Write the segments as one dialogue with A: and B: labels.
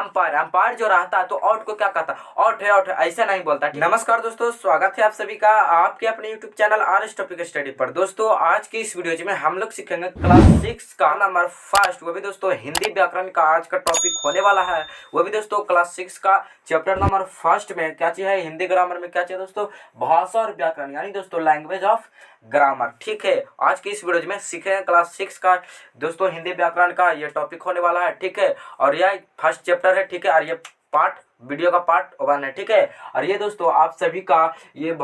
A: Umpire, umpire जो रहता है तो आउट को क्या कहता है, आउट है, आउट है, ऐसा नहीं बोलता। नमस्कार दोस्तों, स्वागत है आप सभी का आपके अपने YouTube channel honest topic study पर। दोस्तों आज की इस वीडियो में हम लोग सीखेंगे क्लास 6 का नंबर फर्स्ट, वो भी दोस्तों हिंदी व्याकरण का आज का टॉपिक होने वाला है। वो भी दोस्तों क्लास 6 का चैप्टर नंबर फर्स्ट में क्या चीज है, हिंदी ग्रामर में क्या चीज दोस्तों, भाषा और व्याकरण, यानी दोस्तों लैंग्वेज ऑफ ग्रामर। ठीक है, आज की इस वीडियो में सीखेंगे क्लास 6 का दोस्तों हिंदी व्याकरण का ये टॉपिक होने वाला है। ठीक है, और यह फर्स्ट चैप्टर है। ठीक है, और ये पार्ट वीडियो का पार्ट 1 है। ठीक है, और ये दोस्तों आप सभी का ये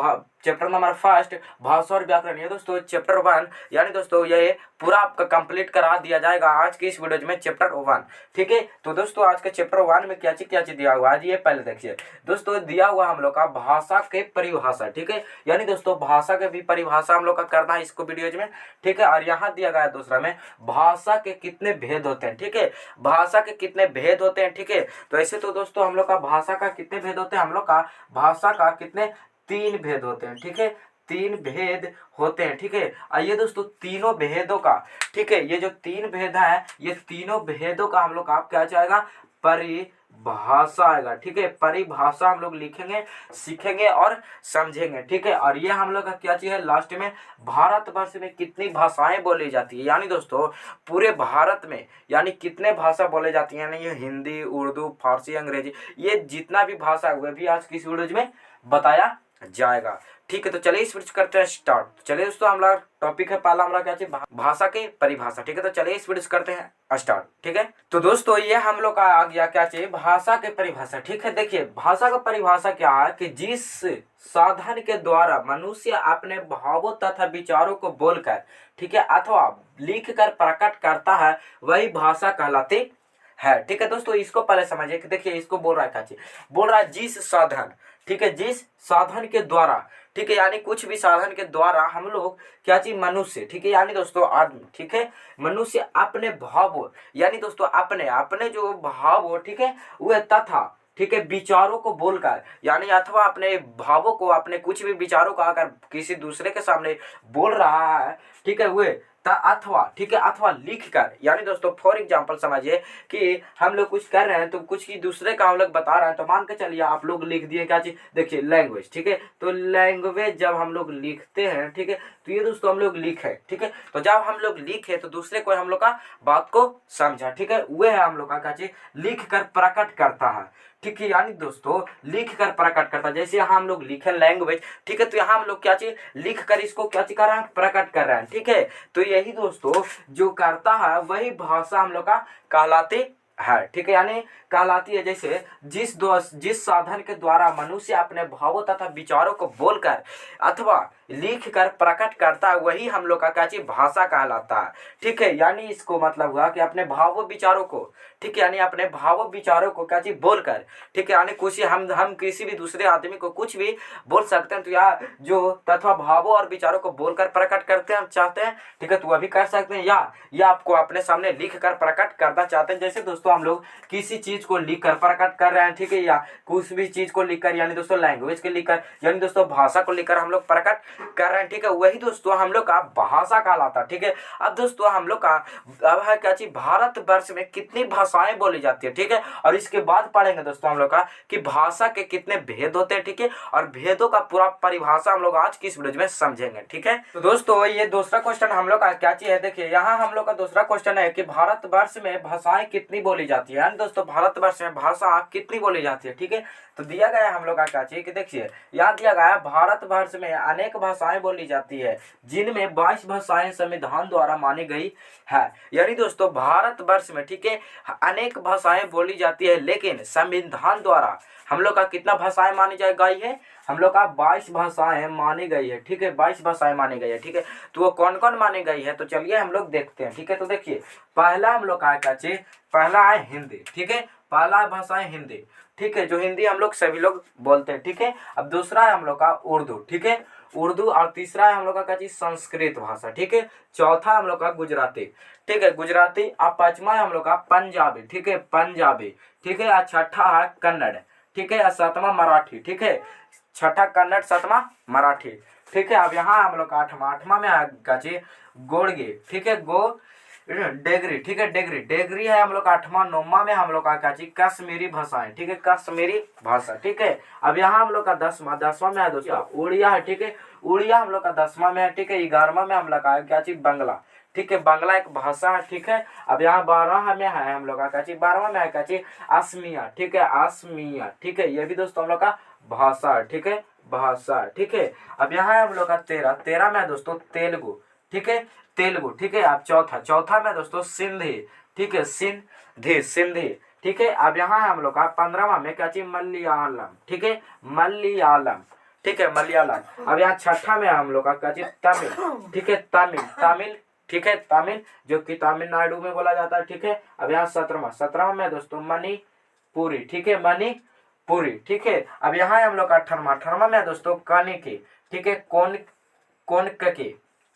A: चैप्टर नंबर फर्स्ट भाषा और व्याकरण, ये दोस्तों चैप्टर 1 यानी दोस्तों ये पूरा आपका कंप्लीट करा दिया जाएगा आज की इस वीडियो में चैप्टर 1। ठीक है, तो दोस्तों आज के चैप्टर 1 में क्या चीज दिया हुआ है, ये पहले देखिए दोस्तों। दिया हुआ हम लोग का भाषा के परिभाषा। ठीक है, यानी दोस्तों भाषा के भी परिभाषा हम लोग का करना है इसको वीडियोज में। ठीक है, और यहाँ दिया गया है दूसरा में भाषा के कितने भेद होते हैं। ठीक है, भाषा के कितने भेद होते हैं। ठीक है, तो ऐसे तो दोस्तों हम लोग का भाषा का कितने भेद होते हैं, हम लोग का भाषा का कितने 3 भेद होते हैं। ठीक है, 3 भेद होते हैं। ठीक है, आइए दोस्तों तीनों भेदों का, ठीक है, ये जो 3 भेद है ये तीनों भेदों का हम लोग का क्या जाएगा, परिभाषा आएगा। ठीक है, परिभाषा हम लोग लिखेंगे, सीखेंगे और समझेंगे। ठीक है, और ये हम लोग का क्या चीज है लास्ट में, भारतवर्ष में कितनी भाषाएं बोली जाती है, यानी दोस्तों पूरे भारत में यानी कितने भाषा बोले जाती है, यानी ये हिंदी, उर्दू, फारसी, अंग्रेजी, ये जितना भी भाषा है वह भी आज की इस वीडियो में बताया जाएगा। ठीक है, तो चलिए इस वीडियो करते हैं स्टार्ट। चलिए दोस्तों हमारा टॉपिक है पहला हमारा क्या चाहिए, भाषा के परिभाषा। ठीक है, तो चलिए इस वीडियो करते हैं स्टार्ट। ठीक है, तो दोस्तों ये हम लोग का आ गया क्या चाहिए, भाषा के परिभाषा। ठीक है, देखिए भाषा का परिभाषा क्या है कि जिस साधन के द्वारा मनुष्य अपने भावों तथा विचारों को बोलकर, ठीक है, अथवा लिख कर प्रकट करता है वही भाषा कहलाती है। ठीक है दोस्तों, इसको पहले समझिए कि देखिए इसको बोल रहा है क्या चीज, बोल रहा है जिस साधन, ठीक है, जिस साधन के द्वारा, ठीक है, यानी कुछ भी साधन के द्वारा हम लोग क्या चीज, मनुष्य, ठीक है, यानी दोस्तों आदमी, ठीक है, मनुष्य अपने भाव यानी दोस्तों अपने अपने जो भाव, ठीक है, वह तथा, ठीक है, विचारों को बोलकर, यानी अथवा अपने भावों को, अपने कुछ भी विचारों को अगर किसी दूसरे के सामने बोल रहा है, ठीक है, वे अथवा, ठीक है, अथवा लिख कर, यानी दोस्तों फॉर एग्जांपल समझिए कि हम लोग कुछ कर रहे हैं तो कुछ की दूसरे का हम लोग बता रहे हैं, तो मान के चलिए आप लोग लिख दिए क्या चीज, देखिए लैंग्वेज। ठीक है, तो लैंग्वेज जब हम लोग लिखते हैं, ठीक है, तो ये दोस्तों हम लोग लिखे, ठीक है, तो जब हम लोग लिखे तो दूसरे को हम लोग का बात को समझा, ठीक है, वह है हम लोग का क्या चीज, लिख कर प्रकट करता है। ठीक है, यानी दोस्तों लिख कर प्रकट करता है, जैसे यहाँ हम लोग लिखे लैंग्वेज, ठीक है, तो यहाँ हम लोग क्या चीज लिख कर इसको क्या चीज कर रहे हैं, प्रकट कर रहे हैं। ठीक है, तो यही दोस्तों जो करता है वही भाषा हम लोग का कहलाती है। ठीक है, यानी कहलाती है, जैसे जिस साधन के द्वारा मनुष्य अपने भावों तथा विचारों को बोलकर अथवा लिख कर प्रकट करता है वही हम लोग का क्या चीज, भाषा कहलाता है। ठीक है, यानी इसको मतलब हुआ कि अपने भावों विचारों को, ठीक है, यानी अपने भावों विचारों को क्या चीज बोलकर, ठीक है, यानी कुछ हम किसी भी दूसरे आदमी को कुछ भी बोल सकते हैं, तो या जो तथा भावों और विचारों को बोलकर प्रकट करते हैं, हम चाहते हैं, ठीक है, तो वह भी कर सकते हैं, या आपको अपने सामने लिख कर प्रकट करना चाहते हैं। जैसे दोस्तों हम लोग किसी चीज को लिख कर प्रकट कर रहे हैं, ठीक है, या कुछ भी चीज को लिखकर, यानी दोस्तों लैंग्वेज को लिखकर, यानी दोस्तों भाषा को लिखकर हम लोग प्रकट कर रहे हैं। ठीक है, वही दोस्तों हम लोग का भाषा कहलाता है। ठीक है, अब दोस्तों हम लोग का अब है क्या चीज, भारतवर्ष में कितनी भाषाएं बोली जाती है। ठीक है, और इसके बाद पढ़ेंगे दोस्तों हम लोग का कि भाषा के कितने भेद होते हैं। ठीक है, और भेदों का पूरा परिभाषा हम लोग आज की इस वीडियो में समझेंगे। ठीक है, तो दोस्तों ये दूसरा क्वेश्चन हम लोग का क्या चीज है, देखिए यहाँ हम लोग का दूसरा क्वेश्चन है कि भारतवर्ष में भाषाएं कितनी बोली जाती है, यानी दोस्तों भारतवर्ष में भाषा कितनी बोली जाती है। ठीक है, तो दिया गया है हम लोग का क्या चाहिए कि देखिए यहाँ दिया गया है, भारतवर्ष में अनेक भाषाएं बोली जाती है जिनमें 22 भाषाएं संविधान द्वारा मानी गई है। यानी दोस्तों भारतवर्ष में, ठीक है, अनेक भाषाएं बोली जाती है, लेकिन संविधान द्वारा हम लोग का कितना भाषाएं मानी गई है, हम लोग का 22 भाषाएं मानी गई है। ठीक है, 22 भाषाएं मानी गई है। ठीक है, तो वो कौन कौन मानी गई है, तो चलिए हम लोग देखते हैं। ठीक है, तो देखिए पहला हम लोग का क्या चाहिए, पहला है हिंदी। ठीक है, पहला भाषा है हिंदी, ठीक है, जो हिंदी हम लोग सभी लोग बोलते हैं। ठीक है, अब दूसरा है हम लोग का उर्दू। ठीक है, उर्दू, और तीसरा है हम लोग का क्या चीज, संस्कृत भाषा। ठीक है, चौथा हम लोग का गुजराती। ठीक है, गुजराती, और पांचवा है हम लोग का पंजाबी। ठीक है, पंजाबी। ठीक है, और छठा है कन्नड़। ठीक है, और सातवां मराठी। ठीक है, छठा कन्नड़, सातवां मराठी। ठीक है, अब यहाँ हम लोग का आठवां में है क्या चीज, गोड़गे। ठीक है, डेगरी, ठीक है, डेगरी, डेगरी है हम लोग का 8वां 9वां में हम लोग का क्या चीज कश्मीरी भाषाएं, ठीक है, कश्मीरी भाषा, ठीक है। अब यहाँ हम लोग का 10वां में है दोस्तों उड़िया है, ठीक है, उड़िया हम लोग का 10वां में है, ठीक है। 11वां में हम लोग का क्या चीज बंगला, ठीक है, बंगला एक भाषा है, ठीक है। अब यहाँ 12वां में है हम लोग का क्या चीज, 12वां में है क्या चीज असमिया, ठीक है, असमिया, ठीक है, ये भी दोस्तों हम लोग का भाषा है, ठीक है, भाषा, ठीक है। अब यहाँ है हम लोग का 13 में है दोस्तों तेलुगु, ठीक है, तेलुगु, ठीक है। अब चौथा में दोस्तों सिंधी, ठीक है, सिंधी, ठीक है। अब यहाँ है हम लोग का 15वां में क्या चीज मलयालम, ठीक है, मलयालम, ठीक है, मलयालम। अब यहाँ 6ठा में हम लोग का क्या चीज तमिल, ठीक है, तमिल, ठीक है, तमिल जो कि तमिलनाडु में बोला जाता है, ठीक है। अब यहाँ 17वां में दोस्तों मणिपुरी, ठीक है, मणिपुरी, ठीक है। अब यहाँ है हम लोग का 18वां में दोस्तों कनिकी, ठीक है,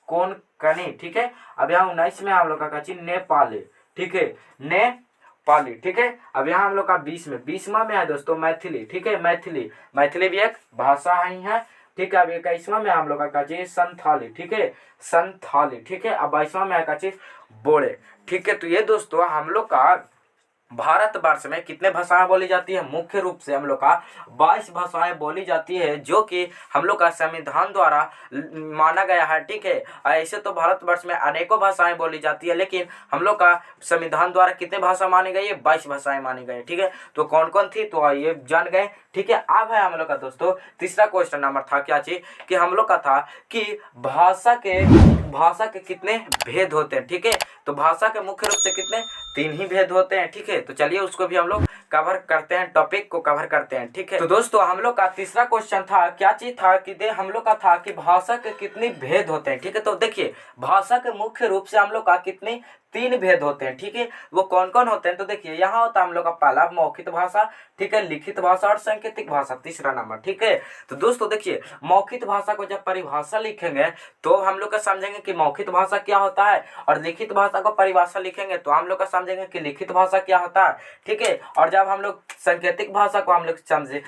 A: कौन कनी, ठीक है। अब यहाँ 19 में हम लोग का चीज नेपाली, ठीक है, नेपाली, ठीक है। अब यहाँ हम लोग का 20वां में है दोस्तों मैथिली, ठीक है, मैथिली भी एक भाषा ही है, ठीक है। अब 21वां में हम लोग का चीज संथाली, ठीक है, संथाली, ठीक है। अब 22वां में है चीज बोड़े, ठीक है। तो ये दोस्तों हम लोग का भारतवर्ष में कितने भाषाएं बोली जाती है, मुख्य रूप से हम लोग का 22 भाषाएं बोली जाती है, जो कि हम लोग का संविधान द्वारा माना गया है, ठीक है। ऐसे तो भारतवर्ष में अनेकों भाषाएं बोली जाती है, लेकिन हम लोग का संविधान द्वारा कितने भाषा मानी गई है, 22 भाषाएं मानी गई, ठीक है। तो कौन कौन थी तो ये जान गए, ठीक है। अब है हम लोग का दोस्तों तीसरा क्वेश्चन नंबर था क्या चीज कि हम लोग का था कि भाषा के कितने भेद होते हैं, ठीक है। तो भाषा के मुख्य रूप से कितने 3 ही भेद होते हैं, ठीक है। तो चलिए उसको भी हम लोग कवर करते हैं, टॉपिक को कवर करते हैं, ठीक है। तो दोस्तों हम लोग का तीसरा क्वेश्चन था क्या चीज था कि हम लोग का था कि भाषा के कितने भेद होते हैं, ठीक है। तो देखिए भाषा के मुख्य रूप से हम लोग का कितने 3 भेद होते हैं, ठीक है। वो कौन कौन होते हैं तो देखिए यहाँ होता है हम लोग का पहला मौखिक भाषा, ठीक है, लिखित भाषा और सांकेतिक भाषा तीसरा नंबर, ठीक है। तो दोस्तों देखिए मौखिक भाषा को जब परिभाषा लिखेंगे तो हम लोग का समझेंगे कि मौखिक भाषा क्या होता है, और लिखित भाषा को परिभाषा लिखेंगे तो हम लोग का समझेंगे कि लिखित भाषा क्या होता है, ठीक है। और जब हम लोग सांकेतिक भाषा को हम लोग समझे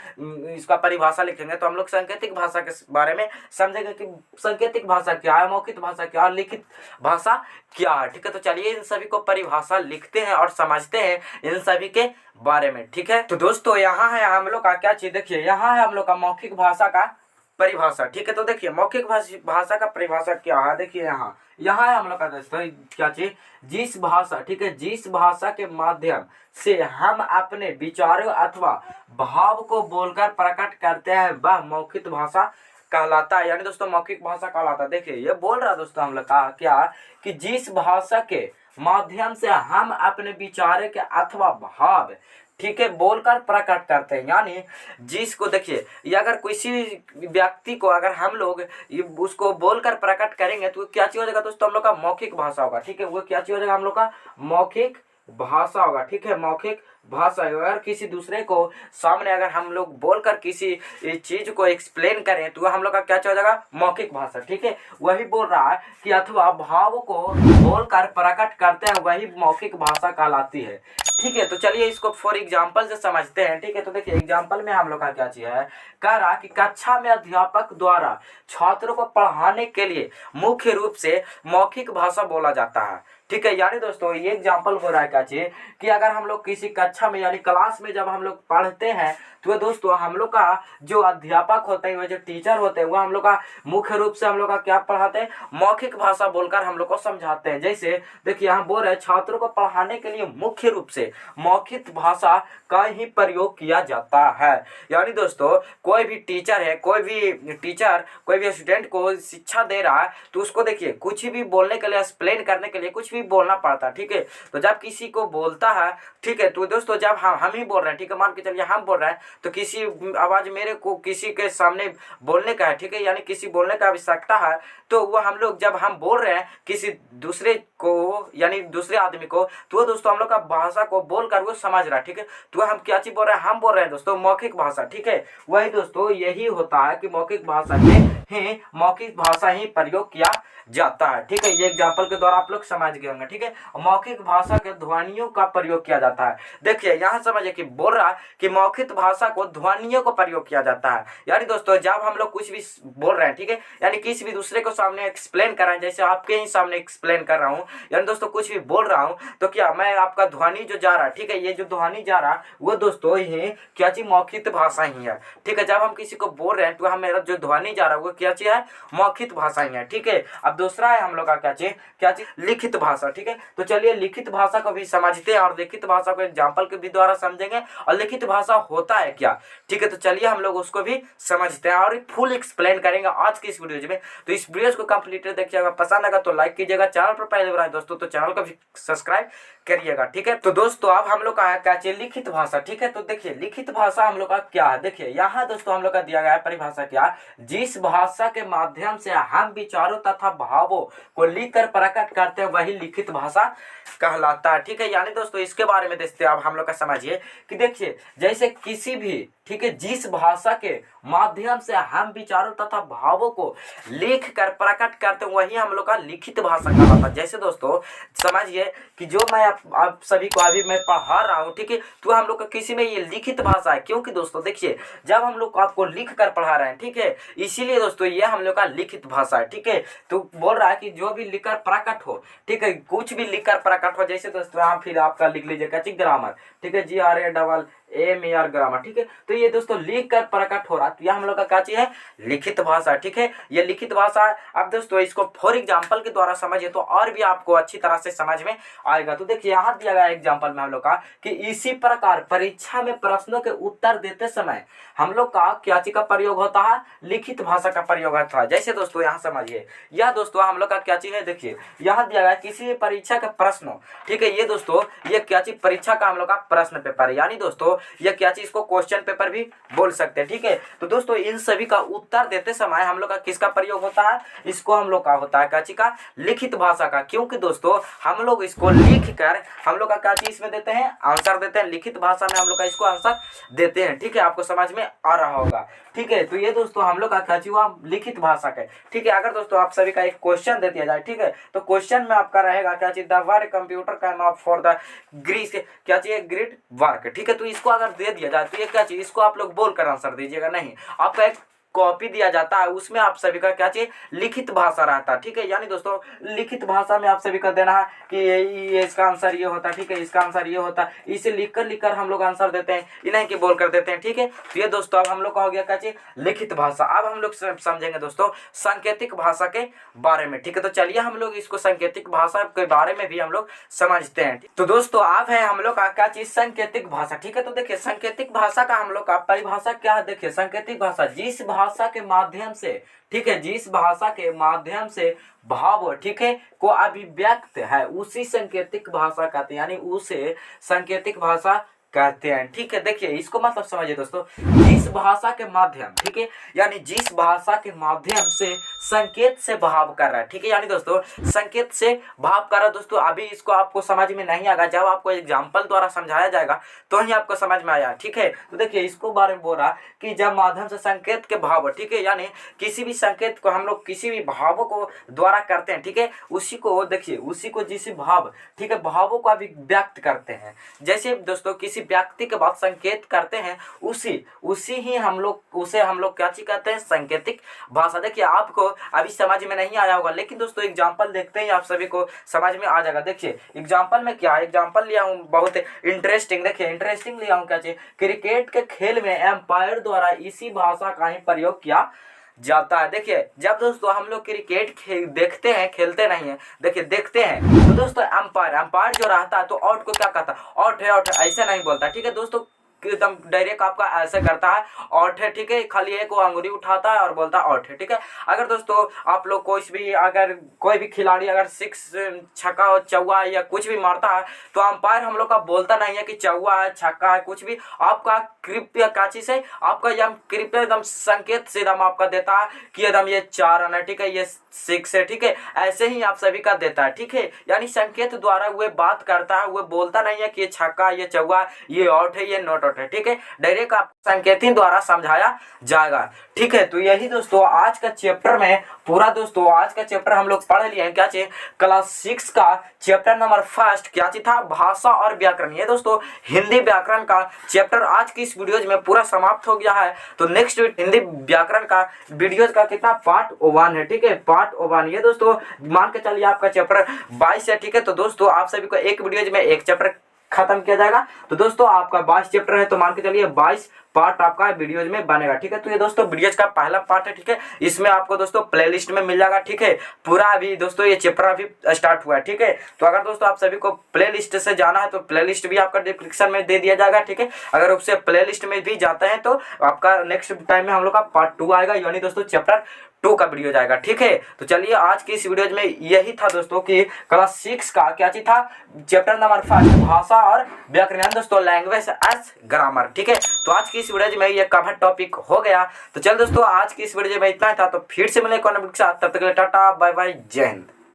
A: इसका परिभाषा लिखेंगे तो हम लोग सांकेतिक भाषा के बारे में समझेंगे कि सांकेतिक भाषा क्या है, मौखिक भाषा क्या है, लिखित भाषा क्या है, ठीक है। तो चलिए इन सभी को परिभाषा लिखते हैं और समझते हैं इन सभी के बारे में, ठीक है। तो दोस्तों यहाँ है हम लोग का क्या चीज, देखिए यहाँ है हम लोग का मौखिक भाषा का परिभाषा, ठीक है। तो देखिए मौखिक भाषा का परिभाषा क्या है, देखिए यहाँ है हम लोग का दोस्तों क्या चीज जिस भाषा, ठीक है, जिस भाषा के माध्यम से हम अपने विचारों अथवा भाव को बोलकर प्रकट करते हैं वह मौखिक भाषा कहलाता है, यानी दोस्तों मौखिक भाषा कहलाता है। देखिए ये बोल रहा है दोस्तों हम लोग का क्या कि जिस भाषा के माध्यम से हम अपने विचार के अथवा भाव, ठीक है, बोलकर प्रकट करते हैं, यानी जिसको देखिए ये अगर किसी व्यक्ति को अगर हम लोग उसको बोलकर प्रकट करेंगे तो क्या चीज हो जाएगा दोस्तों हम लोग का मौखिक भाषा होगा, ठीक है। वो क्या चीज हो जाएगा हम लोग का मौखिक भाषा होगा, ठीक है, मौखिक भाषा। अगर किसी दूसरे को सामने अगर हम लोग बोलकर किसी चीज को एक्सप्लेन करें तो हम लोग का क्या हो जाएगा मौखिक भाषा, ठीक है। वही बोल रहा है कि अथवा भाव को बोलकर प्रकट करते हैं वही मौखिक भाषा कहलाती है, ठीक है। तो चलिए इसको फॉर एग्जांपल से समझते हैं, ठीक है। तो देखिए एग्जांपल में हम लोग का क्या चीज है, कह रहा कि कक्षा में अध्यापक द्वारा छात्रों को पढ़ाने के लिए मुख्य रूप से मौखिक भाषा बोला जाता है, ठीक है। यानी दोस्तों ये एग्जांपल हो रहा है क्या चीज कि अगर हम लोग किसी कक्षा में यानी क्लास में जब हम लोग पढ़ते हैं तो दोस्तों हम लोग का जो अध्यापक होते हैं, वो जो टीचर होते हैं, वो हम लोग का मुख्य रूप से हम लोग का क्या पढ़ाते हैं, मौखिक भाषा बोलकर हम लोग को समझाते हैं। जैसे देखिए यहाँ बोल रहे हैं छात्रों को पढ़ाने के लिए मुख्य रूप से मौखिक भाषा का ही प्रयोग किया जाता है। यानी दोस्तों कोई भी टीचर है, कोई भी स्टूडेंट को शिक्षा दे रहा है तो उसको देखिए कुछ भी बोलने के लिए, एक्सप्लेन करने के लिए कुछ भी बोलना पड़ता है, ठीक है। तो जब किसी को बोलता है, ठीक है, तो दोस्तों जब हम ही बोल रहे हैं, ठीक है, मान के चलिए हम बोल रहे हैं तो किसी आवाज मेरे को किसी के सामने बोलने का है, ठीक है, यानी किसी बोलने का आवश्यकता है तो वो हम लोग जब हम बोल रहे हैं किसी दूसरे को यानी दूसरे आदमी को तो दोस्तों हम लोग का भाषा को बोलकर वो समझ रहा है, ठीक है। तो हम क्या चीज बोल रहे हैं, हम बोल रहे हैं दोस्तों मौखिक भाषा, ठीक है। वही दोस्तों यही होता है कि मौखिक भाषा ही प्रयोग किया जाता है, ठीक है। ये एग्जाम्पल के द्वारा आप लोग समझ गए। चुके होंगे, ठीक है। मौखिक भाषा के ध्वनियों का प्रयोग किया जाता है। देखिए यहाँ समझिए कि बोल रहा कि मौखिक भाषा को ध्वनियों को प्रयोग किया जाता है। यानी दोस्तों जब हम लोग कुछ भी बोल रहे हैं, ठीक है, यानी किसी भी दूसरे को सामने एक्सप्लेन कर रहे हैं, जैसे आपके ही सामने एक्सप्लेन कर रहा हूँ, यानी दोस्तों कुछ भी बोल रहा हूँ तो क्या मैं आपका ध्वनि जो जा रहा है, ठीक है, ये जो ध्वनि जा रहा वो दोस्तों ये क्या चीज मौखिक भाषा ही है, ठीक है। जब हम किसी को बोल रहे हैं तो हम मेरा जो ध्वनि जा रहा है वो क्या चीज है, मौखिक भाषा ही है, ठीक है। अब दूसरा है हम लोग का क्या चीज लिखित भाषा, ठीक है। तो चलिए लिखित भाषा को भी समझते हैं और लिखित भाषा को एग्जाम्पल के भी द्वारा समझेंगे और लिखित भाषा होता है क्या, ठीक है। तो चलिए हम लोग उसको भी समझते हैं और फुल एक्सप्लेन करेंगे आज की इस वीडियो में। तो इस वीडियो को कंप्लीट देखिएगा, पसंद आएगा तो लाइक कीजिएगा, चैनल पर पहले बार आए दोस्तों तो चैनल को भी सब्सक्राइब करिएगा, ठीक है। तो दोस्तों अब हम लोग का है क्या चाहिए, लिखित भाषा, ठीक है। तो देखिए लिखित भाषा हम लोग का क्या है, देखिए यहाँ दोस्तों हम लोग का दिया गया है परिभाषा क्या, जिस भाषा के माध्यम से हम विचारों तथा भावों को लिखकर प्रकट करते हैं वही लिखित भाषा कहलाता है, ठीक है। यानी दोस्तों इसके बारे में देखते हैं अब हम लोग का समझिए कि देखिए जैसे किसी भी, ठीक है, जिस भाषा के माध्यम से हम विचारों तथा भावों को लिख कर प्रकट करते हैं वही हम लोग का लिखित भाषा कहलाता है। जैसे दोस्तों समझिए कि जो मैं आप सभी को अभी मैं पढ़ा रहा हूँ, ठीक है, तो हम लोग का किसी में ये लिखित भाषा है, क्योंकि दोस्तों देखिए जब हम लोग आपको लिख कर पढ़ा रहे हैं, ठीक है, इसीलिए दोस्तों ये हम लोग का लिखित भाषा है, ठीक है। तो बोल रहा है कि जो भी लिखकर प्रकट हो, ठीक है, कुछ भी लिखकर प्रकट हो, जैसे दोस्तों यहाँ फिर आपका लिख लीजिएगा ग्रामर, ठीक है, GRAMAR ग्रामर, ठीक है। तो ये दोस्तों लिख कर प्रकट हो रहा, तो यह हम लोग का क्या चीज है, लिखित भाषा, ठीक है, ये लिखित भाषा है। अब दोस्तों इसको फॉर एग्जांपल के द्वारा समझिए तो और भी आपको अच्छी तरह से समझ में आएगा। तो देखिए यहाँ दिया गया एग्जांपल में हम लोग का कि इसी प्रकार परीक्षा में प्रश्नों के उत्तर देते समय हम लोग का क्या चीज का प्रयोग होता है, लिखित भाषा का प्रयोग होता है। जैसे दोस्तों यहाँ समझिए, यह दोस्तों हम लोग का क्या चीज है, देखिए यहाँ दिया गया किसी परीक्षा का प्रश्न, ठीक है, ये दोस्तों ये क्या चीज परीक्षा का हम लोग का प्रश्न पेपर है, यानी दोस्तों ये क्या चीज इसको क्वेश्चन पेपर भी बोल सकते हैं, ठीक है। तो दोस्तों इन सभी का उत्तर देते समय हम लोग का किसका प्रयोग होता है, इसको हम लोग का होता है क्या चीज का, लिखित भाषा का, क्योंकि दोस्तों हम लोग इसको लिख कर हम लोग का क्या चीज इसमें देते हैं, आंसर देते हैं, लिखित भाषा में हम लोग का इसको आंसर देते हैं, ठीक है। आपको समझ में आ रहा होगा, ठीक है। तो ये दोस्तों हम लोग का क्या चीज हुआ, लिखित भाषा का, ठीक है। अगर दोस्तों आप सभी का एक क्वेश्चन दे दिया जाए, ठीक है, तो क्वेश्चन में आपका रहेगा क्या चीज, the work computer came up for the grease क्या चाहिए, ग्रेट वर्क, ठीक है। तो इसको अगर दे दिया जाए तो ये क्या चीज, इसको आप लोग बोलकर आंसर दीजिएगा, नहीं आपका एक कॉपी दिया जाता है उसमें आप सभी का क्या चाहिए, लिखित भाषा रहता है, ठीक है। यानी दोस्तों लिखित भाषा में आप सभी का देना है कि ये इसका आंसर ये होता है, ठीक है, इसका आंसर ये होता है, इसे लिखकर हम लोग आंसर देते हैं, इन्हें की बोल कर देते हैं, ठीक है। तो ये दोस्तों अब हम लोग का हो गया क्या चाहिए, लिखित भाषा। अब हम लोग समझेंगे दोस्तों सांकेतिक भाषा के बारे में, ठीक है। तो चलिए हम लोग इसको सांकेतिक भाषा के बारे में भी हम लोग समझते हैं। तो दोस्तों अब है हम लोग का क्या चीज, सांकेतिक भाषा, ठीक है। तो देखिए सांकेतिक भाषा का हम लोग का परिभाषा क्या है, देखिए सांकेतिक भाषा जिस भाषा के माध्यम से, ठीक है, जिस भाषा के माध्यम से भाव, ठीक है, को अभिव्यक्त है उसी सांकेतिक भाषा कहते हैं, यानी उसे सांकेतिक भाषा कहते हैं, ठीक है। देखिए इसको मतलब समझिए दोस्तों, जिस भाषा के माध्यम, ठीक है, यानी जिस भाषा के माध्यम से संकेत से भाव कर रहा है, ठीक है, यानी दोस्तों संकेत से भाव कर रहा है। दोस्तों अभी इसको आपको समझ में नहीं आएगा, जब आपको एग्जाम्पल द्वारा समझाया जाएगा तो ही आपको समझ में आया, ठीक है। तो देखिए इसको बारे में बोल रहा कि जब माध्यम से संकेत के भाव, ठीक है, यानी किसी भी संकेत को हम लोग किसी भी भावों को द्वारा करते हैं, ठीक है, उसी को देखिए उसी को जिस भाव, ठीक है, भावों को अभिव्यक्त करते हैं। जैसे दोस्तों किसी व्यक्ति के बाद संकेत करते हैं उसी ही हम लोग उसे हम लोग क्या चीज कहते हैं, सांकेतिक भाषा। देखिए आपको अभी समझ में नहीं आया होगा, लेकिन दोस्तों एग्जांपल देखते ही आप सभी को समझ में आ जाएगा। देखिए एग्जांपल में क्या है, एग्जांपल लिया हूँ बहुत इंटरेस्टिंग, देखिए इंटरेस्टिंग लिया हूँ क्या चीज, क्रिकेट के खेल में एम्पायर द्वारा इसी भाषा का ही प्रयोग किया जाता है। देखिए जब दोस्तों हम लोग क्रिकेट देखते हैं, खेलते नहीं है, देखिए देखते हैं, तो दोस्तों अंपायर जो रहता है तो आउट को क्या कहता है, आउट है ऐसे नहीं बोलता, ठीक है दोस्तों, एकदम डायरेक्ट आपका ऐसे करता है, आउट है, ठीक है, खाली एक वो अंगुली उठाता है और बोलता है आउट है, ठीक है। अगर दोस्तों आप लोग कोई भी खिलाड़ी अगर 6 छक्का चौवा या कुछ भी मारता है तो अंपायर हम लोग का बोलता नहीं है कि चौवा है, छक्का है, कुछ भी आपका कृपया काची से आपका यह कृपया एकदम संकेत से एकदम आपका देता है कि एकदम ये 4 रन है, ठीक है, ये 6 है, ठीक है, ऐसे ही आप सभी का देता है, ठीक है। यानी संकेत द्वारा वो बात करता है, वो बोलता नहीं है कि ये छक्का, ये चौवा, ये आउट है, ये नॉट आउट है, ठीक है। डायरेक्ट आपको संकेतन द्वारा समझाया जाएगा, ठीक है। तो यही दोस्तों आज का चैप्टर में पूरा दोस्तों आज का चैप्टर हम लोग पढ़ लिए हैं। क्या चीज? क्लास 6 का चैप्टर नंबर फर्स्ट क्या चीज था? भाषा और व्याकरण। ये दोस्तों हिंदी व्याकरण का चैप्टर आज की इस वीडियोज में पूरा समाप्त हो गया है। तो नेक्स्ट हिंदी व्याकरण का वीडियोज का कितना पार्ट 1 है, ठीक है, पार्ट 1। ये दोस्तों मान के चलिए आपका चैप्टर 22 है, ठीक है। तो दोस्तों आप सभी को एक वीडियोज में एक चैप्टर खत्म किया जाएगा। तो दोस्तों आपका 22 चैप्टर है, तो मान के चलिए 22 पार्ट आपका वीडियोज में बनेगा, ठीक है। तो ये दोस्तों वीडियोज का पहला पार्ट है, ठीक है। इसमें आपको दोस्तों प्लेलिस्ट में मिल जाएगा, ठीक है। पूरा अभी दोस्तों ये चैप्टर अभी स्टार्ट हुआ है, ठीक है। तो अगर दोस्तों आप सभी को प्लेलिस्ट से जाना है तो प्लेलिस्ट भी आपका डिस्क्रिप्शन में दे दिया जाएगा, ठीक है। अगर उससे प्लेलिस्ट में भी जाते हैं तो आपका नेक्स्ट टाइम में हम लोग का पार्ट 2 आएगा, यानी दोस्तों चैप्टर 2 का वीडियो जाएगा, ठीक है। तो चलिए आज की इस वीडियो में यही था दोस्तों कि क्लास 6 का क्या चीज था? चैप्टर नंबर 5 भाषा और व्याकरण दोस्तों, लैंग्वेज एज ग्रामर, ठीक है। तो आज की इस वीडियो में ये कवर टॉपिक हो गया। तो चल दोस्तों आज की इस वीडियो में इतना ही था। तो फिर से मिले कौन के साथ, तब तक के लिए टाटा बाय बाय, जय हिंद।